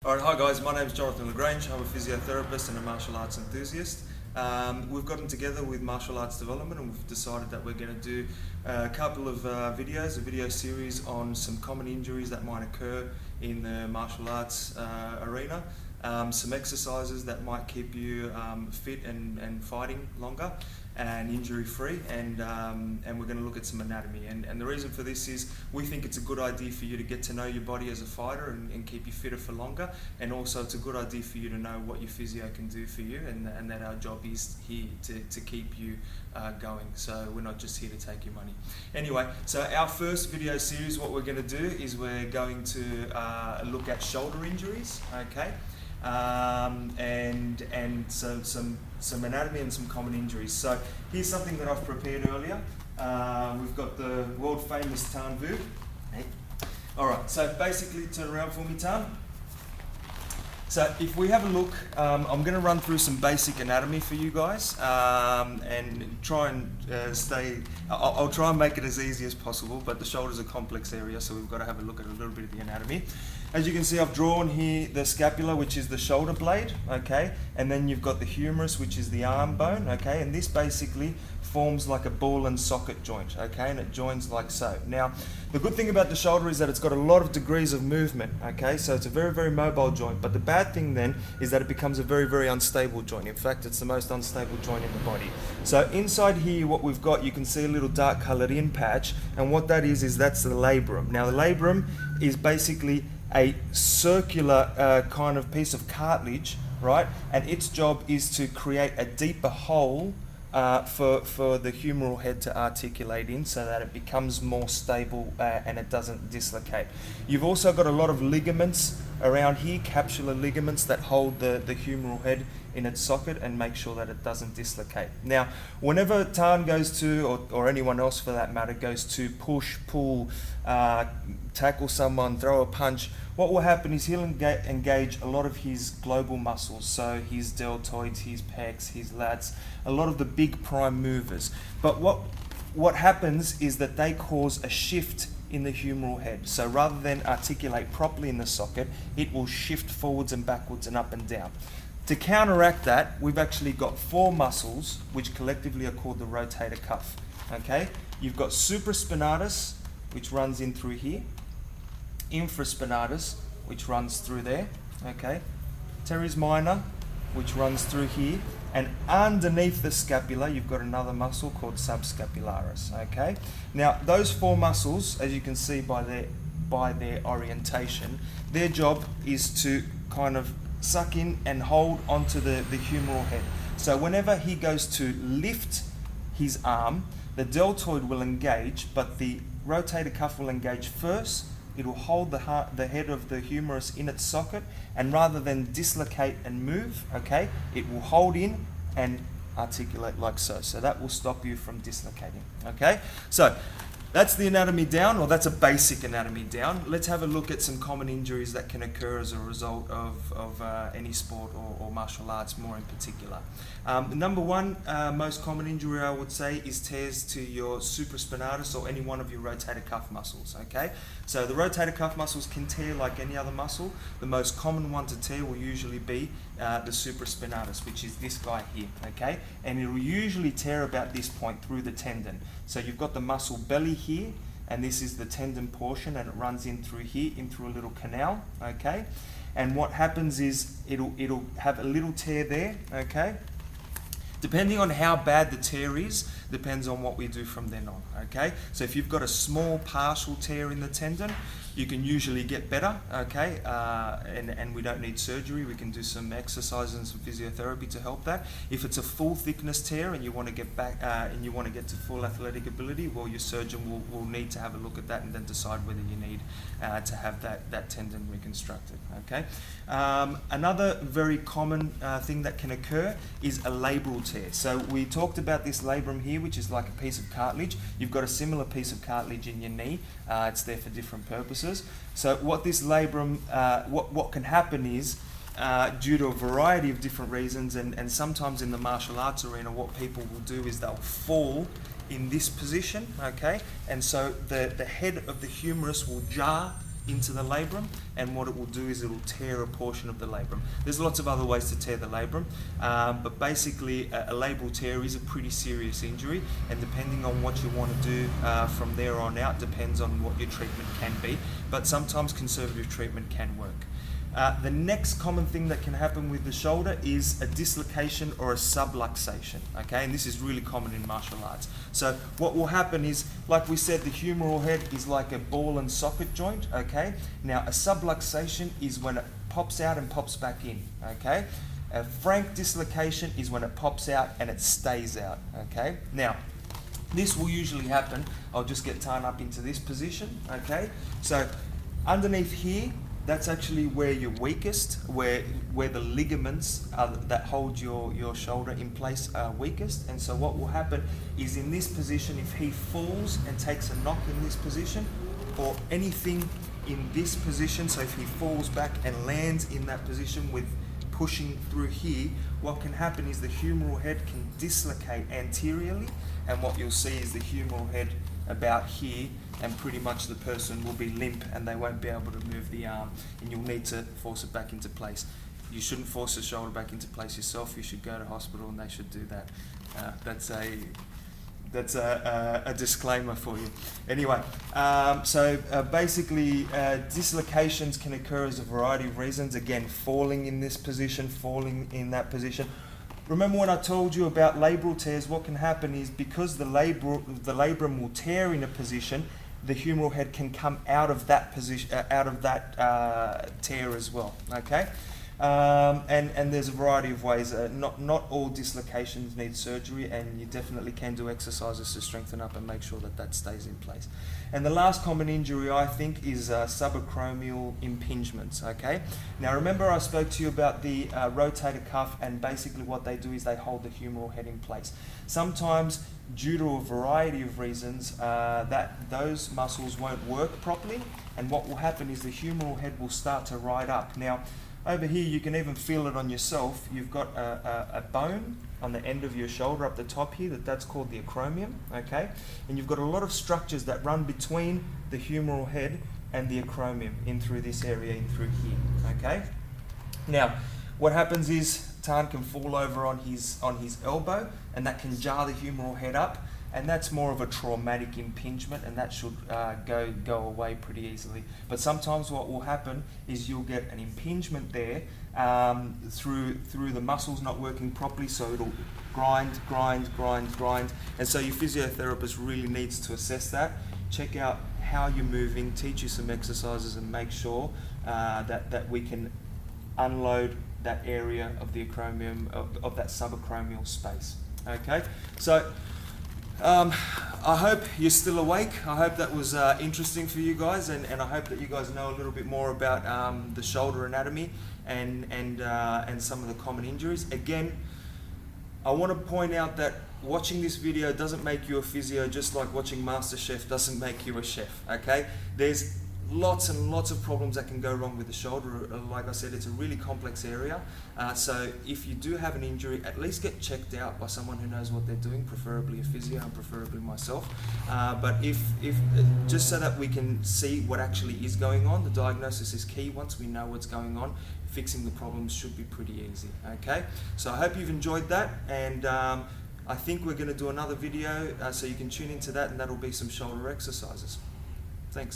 Alright, hi guys, my name is Jonathan LaGrange. I'm a physiotherapist and a martial arts enthusiast. We've gotten together with Martial Arts Development and we've decided that we're going to do a couple of videos, a video series on some common injuries that might occur in the martial arts arena, some exercises that might keep you fit and fighting longer and injury-free, and we're going to look at some anatomy. And the reason for this is we think it's a good idea for you to get to know your body as a fighter and keep you fitter for longer, and also it's a good idea for you to know what your physio can do for you, and that our job is here to keep you going. So we're not just here to take your money. Anyway, so our first video series, what we're going to do is we're going to look at shoulder injuries, okay? And so some anatomy and some common injuries. So here's something that I've prepared earlier. We've got the world famous Tan Vu. Hey. All right, so basically turn around for me, Tan. So if we have a look, I'm going to run through some basic anatomy for you guys, and try and I'll try and make it as easy as possible, but the shoulder's a complex area, so we've got to have a look at a little bit of the anatomy. As you can see, I've drawn here the scapula, which is the shoulder blade, okay, and then you've got the humerus, which is the arm bone, okay, and this basically forms like a ball and socket joint, okay, and it joins like so. Now, the good thing about the shoulder is that it's got a lot of degrees of movement, okay, so it's a very, very mobile joint, but the bad thing then is that it becomes a very, very unstable joint. In fact, it's the most unstable joint in the body. So inside here, what we've got, you can see a little dark coloured in patch, and what that is that's the labrum. Now, the labrum is basically a circular kind of piece of cartilage, right, and its job is to create a deeper hole for the humeral head to articulate in, so that it becomes more stable and it doesn't dislocate. You've also got a lot of ligaments around here, capsular ligaments, that hold the humeral head in its socket and make sure that it doesn't dislocate. Now, whenever Tan goes to, or anyone else for that matter, goes to push, pull, tackle someone, throw a punch, what will happen is he'll engage a lot of his global muscles, so his deltoids, his pecs, his lats, a lot of the big prime movers. But what happens is that they cause a shift in the humeral head. So rather than articulate properly in the socket, it will shift forwards and backwards and up and down. To counteract that, we've actually got four muscles which collectively are called the rotator cuff. Okay? You've got supraspinatus, which runs in through here, infraspinatus, which runs through there, okay, teres minor, which runs through here, and underneath the scapula you've got another muscle called subscapularis, okay. Now those four muscles, as you can see by their orientation, their job is to kind of suck in and hold onto the humeral head. So whenever he goes to lift his arm, the deltoid will engage, but the rotator cuff will engage first. It will hold the head of the humerus in its socket, and rather than dislocate and move, okay, it will hold in and articulate like so. So that will stop you from dislocating, okay? So that's the anatomy down, or that's a basic anatomy down. Let's have a look at some common injuries that can occur as a result of any sport or martial arts more in particular. Number one most common injury I would say is tears to your supraspinatus or any one of your rotator cuff muscles, okay? So the rotator cuff muscles can tear like any other muscle. The most common one to tear will usually be the supraspinatus, which is this guy here, okay? And it will usually tear about this point through the tendon. So you've got the muscle belly here, and this is the tendon portion, and it runs in through here, in through a little canal, okay? And what happens is it'll have a little tear there, okay? Depending on how bad the tear is, depends on what we do from then on, okay? So if you've got a small partial tear in the tendon, you can usually get better, okay? And we don't need surgery. We can do some exercises and some physiotherapy to help that. If it's a full thickness tear and you want to get back and you want to get to full athletic ability, well, your surgeon will need to have a look at that and then decide whether you need to have that tendon reconstructed, okay? Another very common thing that can occur is a labral tear. So we talked about this labrum here, which is like a piece of cartilage. You've got a similar piece of cartilage in your knee. It's there for different purposes. So what this labrum, what can happen is, due to a variety of different reasons, and sometimes in the martial arts arena, what people will do is they'll fall in this position, okay? And so the head of the humerus will jar into the labrum, and what it will do is it will tear a portion of the labrum. There's lots of other ways to tear the labrum, but basically a labral tear is a pretty serious injury, and depending on what you want to do from there on out depends on what your treatment can be, but sometimes conservative treatment can work. The next common thing that can happen with the shoulder is a dislocation or a subluxation, okay? And this is really common in martial arts. So what will happen is, like we said, the humeral head is like a ball and socket joint, okay? Now, a subluxation is when it pops out and pops back in, okay? A frank dislocation is when it pops out and it stays out, okay? Now, this will usually happen, I'll just get Tan up into this position, okay? So, underneath here, that's actually where you're weakest, where the ligaments that hold your shoulder in place are weakest. And so what will happen is in this position, if he falls and takes a knock in this position, or anything in this position, so if he falls back and lands in that position with pushing through here, what can happen is the humeral head can dislocate anteriorly, and what you'll see is the humeral head about here, and pretty much the person will be limp and they won't be able to move the arm, and you'll need to force it back into place. You shouldn't force the shoulder back into place yourself. You should go to hospital and they should do that. That's a disclaimer for you. Anyway, basically dislocations can occur as a variety of reasons. Again, falling in this position, falling in that position. Remember when I told you about labral tears, what can happen is because the labrum will tear in a position, the humeral head can come out of that position, tear as well, okay? And there's a variety of ways. Not all dislocations need surgery, and you definitely can do exercises to strengthen up and make sure that that stays in place. And the last common injury, I think, is subacromial impingements, okay? Now remember I spoke to you about the rotator cuff, and basically what they do is they hold the humeral head in place. Sometimes, due to a variety of reasons, that those muscles won't work properly, and what will happen is the humeral head will start to ride up. Now, over here, you can even feel it on yourself. You've got a bone on the end of your shoulder up the top here, that's called the acromion, okay? And you've got a lot of structures that run between the humeral head and the acromion, in through this area, in through here, okay? Now, what happens is Tan can fall over on his elbow, and that can jar the humeral head up, and that's more of a traumatic impingement, and that should go away pretty easily. But sometimes what will happen is you'll get an impingement there through the muscles not working properly, so it'll grind, and so your physiotherapist really needs to assess that, check out how you're moving, teach you some exercises, and make sure that we can unload that area of the acromion, of that subacromial space. Okay, so I hope you're still awake. I hope that was interesting for you guys, and I hope that you guys know a little bit more about the shoulder anatomy and some of the common injuries. Again, I want to point out that watching this video doesn't make you a physio, just like watching MasterChef doesn't make you a chef, okay? There's lots and lots of problems that can go wrong with the shoulder. Like I said, it's a really complex area. So if you do have an injury, at least get checked out by someone who knows what they're doing, preferably a physio and preferably myself. But if just so that we can see what actually is going on, the diagnosis is key. Once we know what's going on, fixing the problems should be pretty easy, okay? So I hope you've enjoyed that, and I think we're going to do another video, so you can tune into that, and that'll be some shoulder exercises. Thanks.